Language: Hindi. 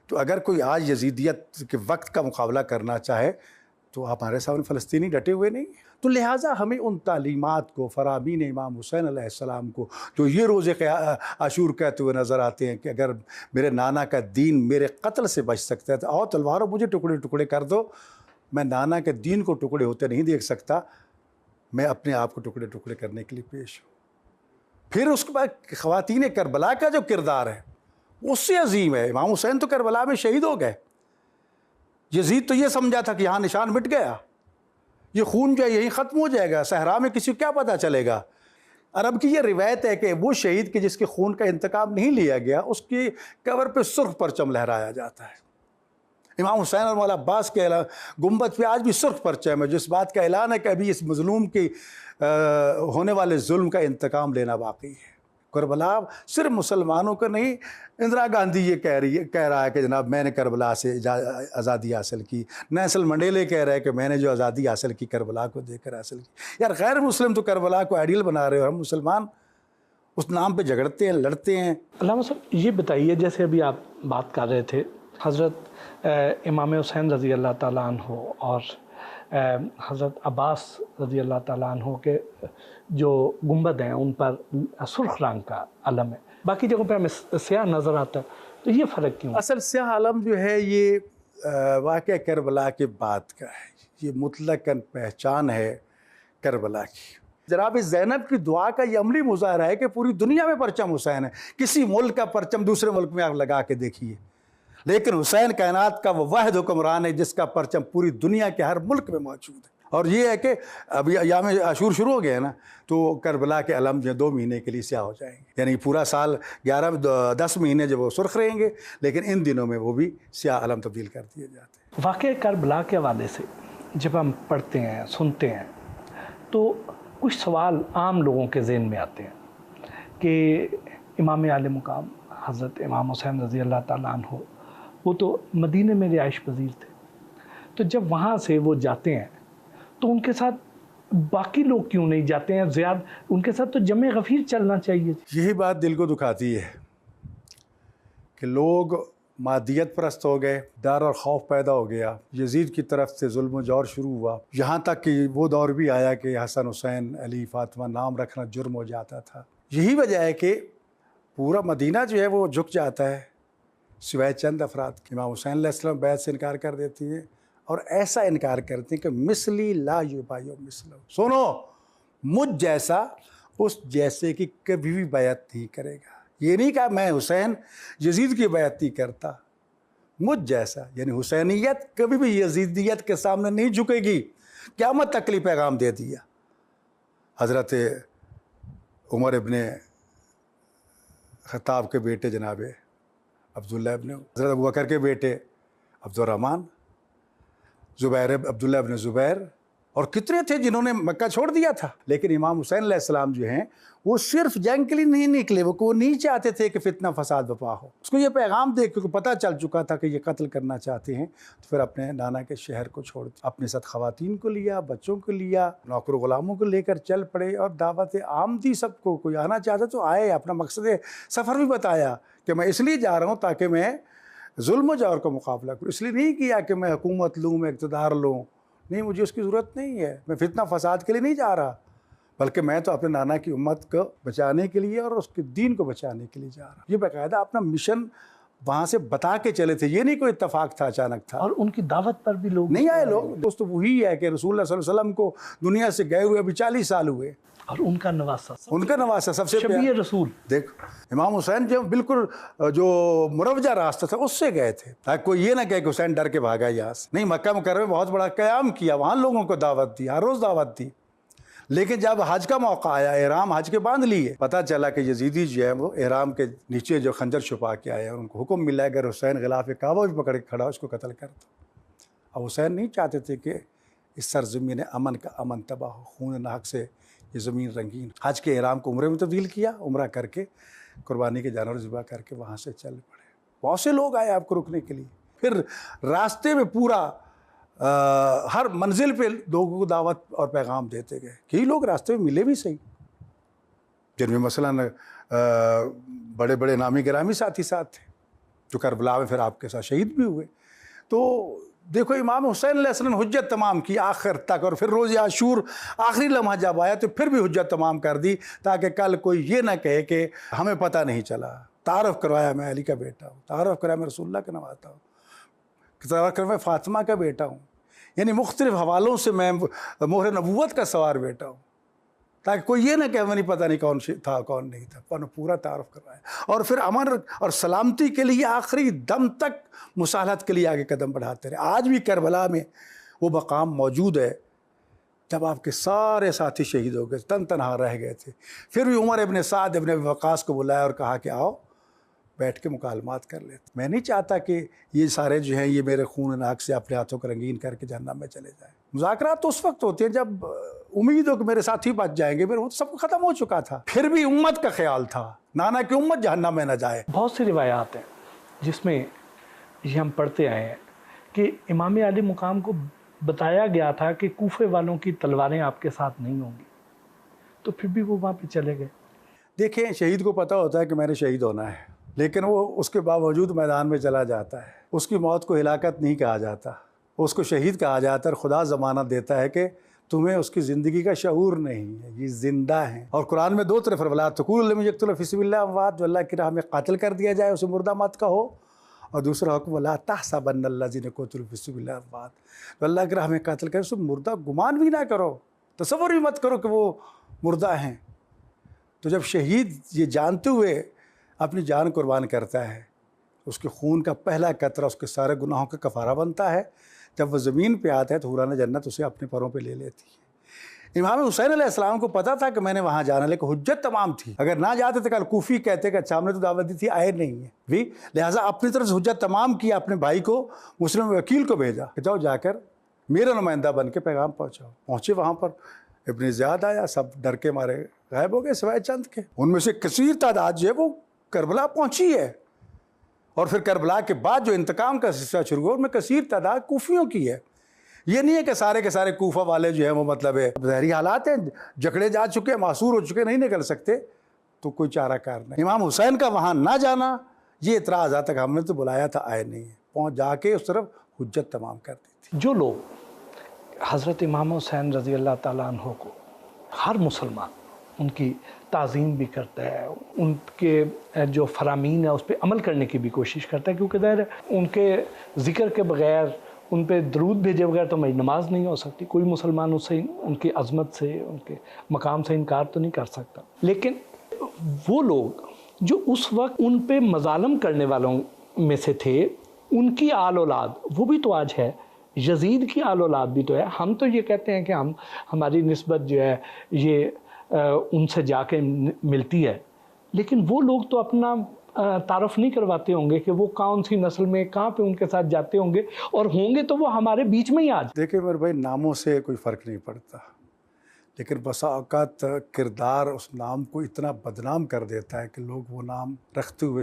तो अगर कोई आज यजीदियत के वक्त का मुकाबला करना चाहे तो हमारे सामने फ़लस्तीनी डटे हुए नहीं। तो लिहाजा हमें उन तालीमात को, फ़रामीन इमाम हुसैन अलैहिस्सलाम को, जो ये रोज़े आशूर कहते हुए नज़र आते हैं कि अगर मेरे नाना का दीन मेरे कत्ल से बच सकता है तो आओ तलवारों मुझे टुकड़े टुकड़े कर दो। मैं नाना के दीन को टुकड़े होते नहीं देख सकता, मैं अपने आप को टुकड़े टुकड़े करने के लिए पेश हूँ। फिर उसके बाद ख़वातीन करबला का जो किरदार है उससे अजीम है। इमाम हुसैन तो करबला में शहीद हो गए। यजीद तो ये समझा था कि यहाँ निशान मिट गया, ये खून जो है यहीं ख़त्म हो जाएगा, सहरा में किसी को क्या पता चलेगा। अरब की ये रिवायत है कि वो शहीद के जिसके खून का इंतकाम नहीं लिया गया उसकी कब्र पे सुर्ख परचम लहराया जाता है। इमाम हुसैन और मौला अब्बास के गुंबद पे आज भी सुर्ख परचम है, जिस बात का ऐलान है कि अभी इस मजलूम की होने वाले जुल्म का इंतकाम लेना बाकी है। करबला सिर्फ मुसलमानों का नहीं, इंदिरा गांधी ये कह रहा है कि जनाब मैंने करबला से आज़ादी हासिल की। नेल्सन मंडेला कह रहा है कि मैंने जो आज़ादी हासिल की करबला को देखकर हासिल की। यार गैर मुस्लिम तो करबला को आइडियल बना रहे हो, हम मुसलमान उस नाम पे झगड़ते हैं, लड़ते हैं। अल्लामा साहब ये बताइए, जैसे अभी आप बात कर रहे थे हज़रत इमाम हुसैन रज़ी अल्लाह ताला अन्हु और हज़रत अब्बास रज़ी अल्लाह ताला अन्हु के जो गुंबद हैं उन पर सुर्ख रंग का अलम है, बाकी जगहों पे हमें स्याह नज़र आता है, तो ये फ़र्क क्यों? असल स्याह अलम जो है ये वाक़या करबला के बाद का है, ये मुतलकन पहचान है करबला की। जनाब ज़ैनब की दुआ का ये अमली मुज़ाहरा है कि पूरी दुनिया में परचम हुसैन है। किसी मुल्क का परचम दूसरे मुल्क में आप लगा के देखिए, लेकिन हुसैन कायनात का वो वाहिद हुक्मरान है जिसका परचम पूरी दुनिया के हर मुल्क में मौजूद है। और ये है कि अभी अयाम आशूर शुरू हो गए हैं ना, तो करबला के अलम जो 2 महीने के लिए स्याह हो जाएंगे, यानी पूरा साल 10 महीने जो वो सुर्ख रहेंगे, लेकिन इन दिनों में वो भी स्याह अलम तब्दील कर दिए जाते हैं। वाक़या करबला के हवाले से जब हम पढ़ते हैं, सुनते हैं, तो कुछ सवाल आम लोगों के ज़हन में आते हैं कि इमाम आले मुकाम हज़रत इमाम हुसैन रज़ी अल्लाह ताला अन्हु वो तो मदीने में रिहाइश पजीर थे, तो जब वहाँ से वो जाते हैं तो उनके साथ बाकी लोग क्यों नहीं जाते हैं? ज़्यादा उनके साथ तो जमे गफ़ीर चलना चाहिए। यही बात दिल को दुखाती है कि लोग मादियत परस्त हो गए, डर और खौफ पैदा हो गया, यजीद की तरफ से जुल्म जौर शुरू हुआ, यहाँ तक कि वो दौर भी आया कि हसन हुसैन अली फ़ातिमा नाम रखना जुर्म हो जाता था। यही वजह है कि पूरा मदीना जो है वो झुक जाता है सिवाय चंद अफराद। इमाम हुसैन अलैहिस्सलाम बैत से इनकार कर देती हैं और ऐसा इनकार करते हैं कि मिसली ला युबायु मिसलहु, सुनो मुझ जैसा उस जैसे की कभी भी बैत नहीं करेगा। ये नहीं कहा मैं हुसैन यजीद की बैत नहीं करता, मुझ जैसा यानी हुसैनियत कभी भी यजीदियत के सामने नहीं झुकेगी। क़यामत तक के लिए पैगाम दे दिया। हज़रत उमर इब्ने ख़त्ताब के बेटे जनाब अब्दुल्लाह इब्ने, हज़रत अबू बकर के बेटे अब्दुर्रहमान, ज़ुबैर अब्दुल्लाह इब्ने ज़ुबैर, और कितने थे जिन्होंने मक्का छोड़ दिया था। लेकिन इमाम हुसैन अलैहिस्सलाम जो हैं वो सिर्फ जंग के लिए नहीं निकले, वो नहीं चाहते थे कि फितना फसाद बपा हो। उसको ये पैगाम दे, क्योंकि पता चल चुका था कि ये कत्ल करना चाहते हैं, तो फिर अपने नाना के शहर को छोड़ अपने साथ ख़वातीन को लिया, बच्चों को लिया, नौकर ग़ुलामों को लेकर चल पड़े और दावत आम दी सबको। कोई आना चाहता तो आए, अपना मकसद सफ़र भी बताया कि मैं इसलिए जा रहा हूँ ताकि मैं जुल्म जौर का मुकाबला करूँ, इसलिए नहीं किया कि मैं हुकूमत लूँ, मैं इक़्तिदार लूँ, नहीं, मुझे उसकी ज़रूरत नहीं है, मैं फितना फसाद के लिए नहीं जा रहा, बल्कि मैं तो अपने नाना की उम्मत को बचाने के लिए और उसके दीन को बचाने के लिए जा रहा। ये बाकायदा अपना मिशन वहाँ से बता के चले थे, ये नहीं कोई इत्तफाक था, अचानक था। और उनकी दावत पर भी लोग नहीं आए। लोग दोस्त वही है कि रसूलुल्लाह सल्लल्लाहु अलैहि वसल्लम को दुनिया से गए हुए अभी 40 साल हुए, और उनका नवासा सबसे शबीह रसूल। देखो इमाम हुसैन जो बिल्कुल जो मुरवजा रास्ता था उससे गए थे, ताकि कोई ये ना कहे कि हुसैन डर के भागा यहाँ से। नहीं, मक्का मुकर्रम में बहुत बड़ा क़याम किया, वहाँ लोगों को दावत दी, हर रोज़ दावत दी। लेकिन जब हज का मौका आया, एहराम हज के बांध लिए, पता चला कि यजीदी जो है वो एहराम के नीचे जो खंजर छुपा के आए, और उनको हुक्म मिला अगर हुसैन गिलाफ काबा भी पकड़ के खड़ा उसको कत्ल कर दो। अब हुसैन नहीं चाहते थे कि इस सरज़मीन अमन का अमन तबाह हो, खून नाक से ये ज़मीन रंगीन। हज के एहराम को उम्रे में तब्दील किया, उम्रा करके कुर्बानी के जानवर ज़िबा करके वहाँ से चल पड़े। बहुत से लोग आए आपको रुकने के लिए। फिर रास्ते में पूरा हर मंजिल पे लोगों को दावत और पैगाम देते गए। कई लोग रास्ते में मिले भी सही, जिनमें मसलन बड़े बड़े नामी गिरामी साथी साथ थे। जो करबला में फिर आपके साथ शहीद भी हुए। तो देखो इमाम हुसैन अलैहिस्सलाम ने हुज्जत तमाम की आखिर तक, और फिर रोज़ आशूर आखिरी लम्हा जब आया तो फिर भी हुज्जत तमाम कर दी, ताकि कल कोई ये ना कहे कि हमें पता नहीं चला। तारफ़ करवाया मैं अली का बेटा हूँ, तारफ़ कराया मैं रसूलुल्लाह का नवाता हूँ, तारफ़ करवाया मैं फ़ातिमा का बेटा हूँ, यानी मुख्तलिफ़ हवालों से मैं मोहर नबूवत का सवार बेटा हूँ, ताकि कोई ये ना कहे नहीं पता नहीं कौन था कौन नहीं था। पर पूरा तारफ़ करवाया और फिर अमन और सलामती के लिए आखिरी दम तक मुसालहत के लिए आगे कदम बढ़ाते रहे। आज भी करबला में वो मकाम मौजूद है जब आपके सारे साथी शहीद हो गए, तन तनहा रह गए थे। फिर भी उमर इब्न साद इब्न वक़ास को बुलाया और कहा कि आओ बैठ के मुकालमात कर लेते। मैं नहीं चाहता कि ये सारे जो हैं ये मेरे खून नाक से अपने हाथों को रंगीन करके जहन्नम में चले जाएं। मुज़ाकरात तो उस वक्त होते हैं जब उम्मीद हो कि मेरे साथी बच जाएंगे, मेरे वो तो सब ख़त्म हो चुका था। फिर भी उम्मत का ख्याल था, नाना की उम्मत जहन्नम में न जाए। बहुत सी रिवायात हैं जिसमें ये हम पढ़ते आए हैं कि इमाम आली मुकाम को बताया गया था कि कूफे वालों की तलवारें आपके साथ नहीं होंगी, तो फिर भी वो वहाँ पे चले गए। देखें, शहीद को पता होता है कि मैंने शहीद होना है, लेकिन वो उसके बावजूद मैदान में चला जाता है। उसकी मौत को हिलाकत नहीं कहा जाता, उसको शहीद कहा जाता है। और खुदा ज़मानत देता है कि तुम्हें उसकी ज़िंदगी का शऊर नहीं है, ये ज़िंदा है। और कुरान में दो तरफ वला तक़ूलू लिमन यक़्तुलू फ़ी सबिलिल्लाह अमवात, जो अल्लाह की राह में कातिल कर दिया जाए उसे मुर्दा मत कहो। और दूसरा हुक्म वला तहसबन्नल्लज़ीना क़ुतिलू फ़ी सबिलिल्लाह अमवात, तो अल्लाह की राह में कातिल करे उसे मुर्दा गुमान भी ना करो, तसव्वुर भी मत करो कि वो मुर्दा हैं। तो जब शहीद ये जानते हुए अपनी जान कुर्बान करता है, उसके खून का पहला कतरा उसके सारे गुनाहों का कफ़ारा बनता है। जब वह ज़मीन पे आता है तो हुरान जन्नत उसे अपने पैरों पे ले लेती है। इमाम हुसैन अलैहिस्सलाम को पता था कि मैंने वहाँ जाना, लेकिन हुज्जत तमाम थी। अगर ना जाते तो कल कूफी कहते कि अच्छा हमने तो दावत दी थी, आए नहीं है भी, लिहाजा अपनी तरफ से हुज्जत तमाम की, अपने भाई को मुस्लिम वकील को भेजा कि जाओ जाकर मेरा नुमाइंदा बन के पैगाम पहुँचाओ। पहुँचे वहाँ पर इब्न ज़ियाद आया, सब डर के मारे गायब हो गए सिवाय चंद के। उनमें से कसीर तादाद जो है वो करबला पहुँची है। और फिर करबला के बाद जो इंतकाम का सिलसिला शुरू हुआ उनमें कसीर तादाद कूफियों की है। ये नहीं है कि सारे के सारे कूफा वाले जो हैं वो मतलब है ज़हरी हालात हैं, जकड़े जा चुके हैं, मासूर हो चुके, नहीं निकल सकते, तो कोई चारा कार नहीं। इमाम हुसैन का वहाँ ना जाना ये इतराज़ आता कि हमने तो बुलाया था, आए नहीं है। पहुँच जाके उस तरफ हुज्जत तमाम कर दी थी। जो लोग हज़रत इमाम हुसैन रज़ी अल्लाह ताला अन्हो को, हर मुसलमान उनकी ताज़ीम भी करता है, उनके जो फ़रामीन है उस पर अमल करने की भी कोशिश करता है, क्योंकि ज़ाहिर है उनके ज़िक्र के बग़ैर, उन पर दरूद भेजे बगैर तो मेरी नमाज नहीं हो सकती। कोई मुसलमान उससे, उनकी अज़मत से, उनके मकाम से इनकार तो नहीं कर सकता। लेकिन वो लोग जो उस वक्त उन पर मज़ालम करने वालों में से थे, उनकी आल औलाद वो भी तो आज है, यजीद की आल औलाद भी तो है। हम तो ये कहते हैं कि हमारी निस्बत जो है ये उनसे जाके मिलती है, लेकिन वो लोग तो अपना तारफ़ नहीं करवाते होंगे कि वो कौन सी नस्ल में कहाँ पे उनके साथ जाते होंगे, और होंगे तो वो हमारे बीच में ही आज। देखिए मेरे भाई, नामों से कोई फ़र्क नहीं पड़ता, लेकिन बसा औक़ात किरदार उस नाम को इतना बदनाम कर देता है कि लोग वो नाम रखते हुए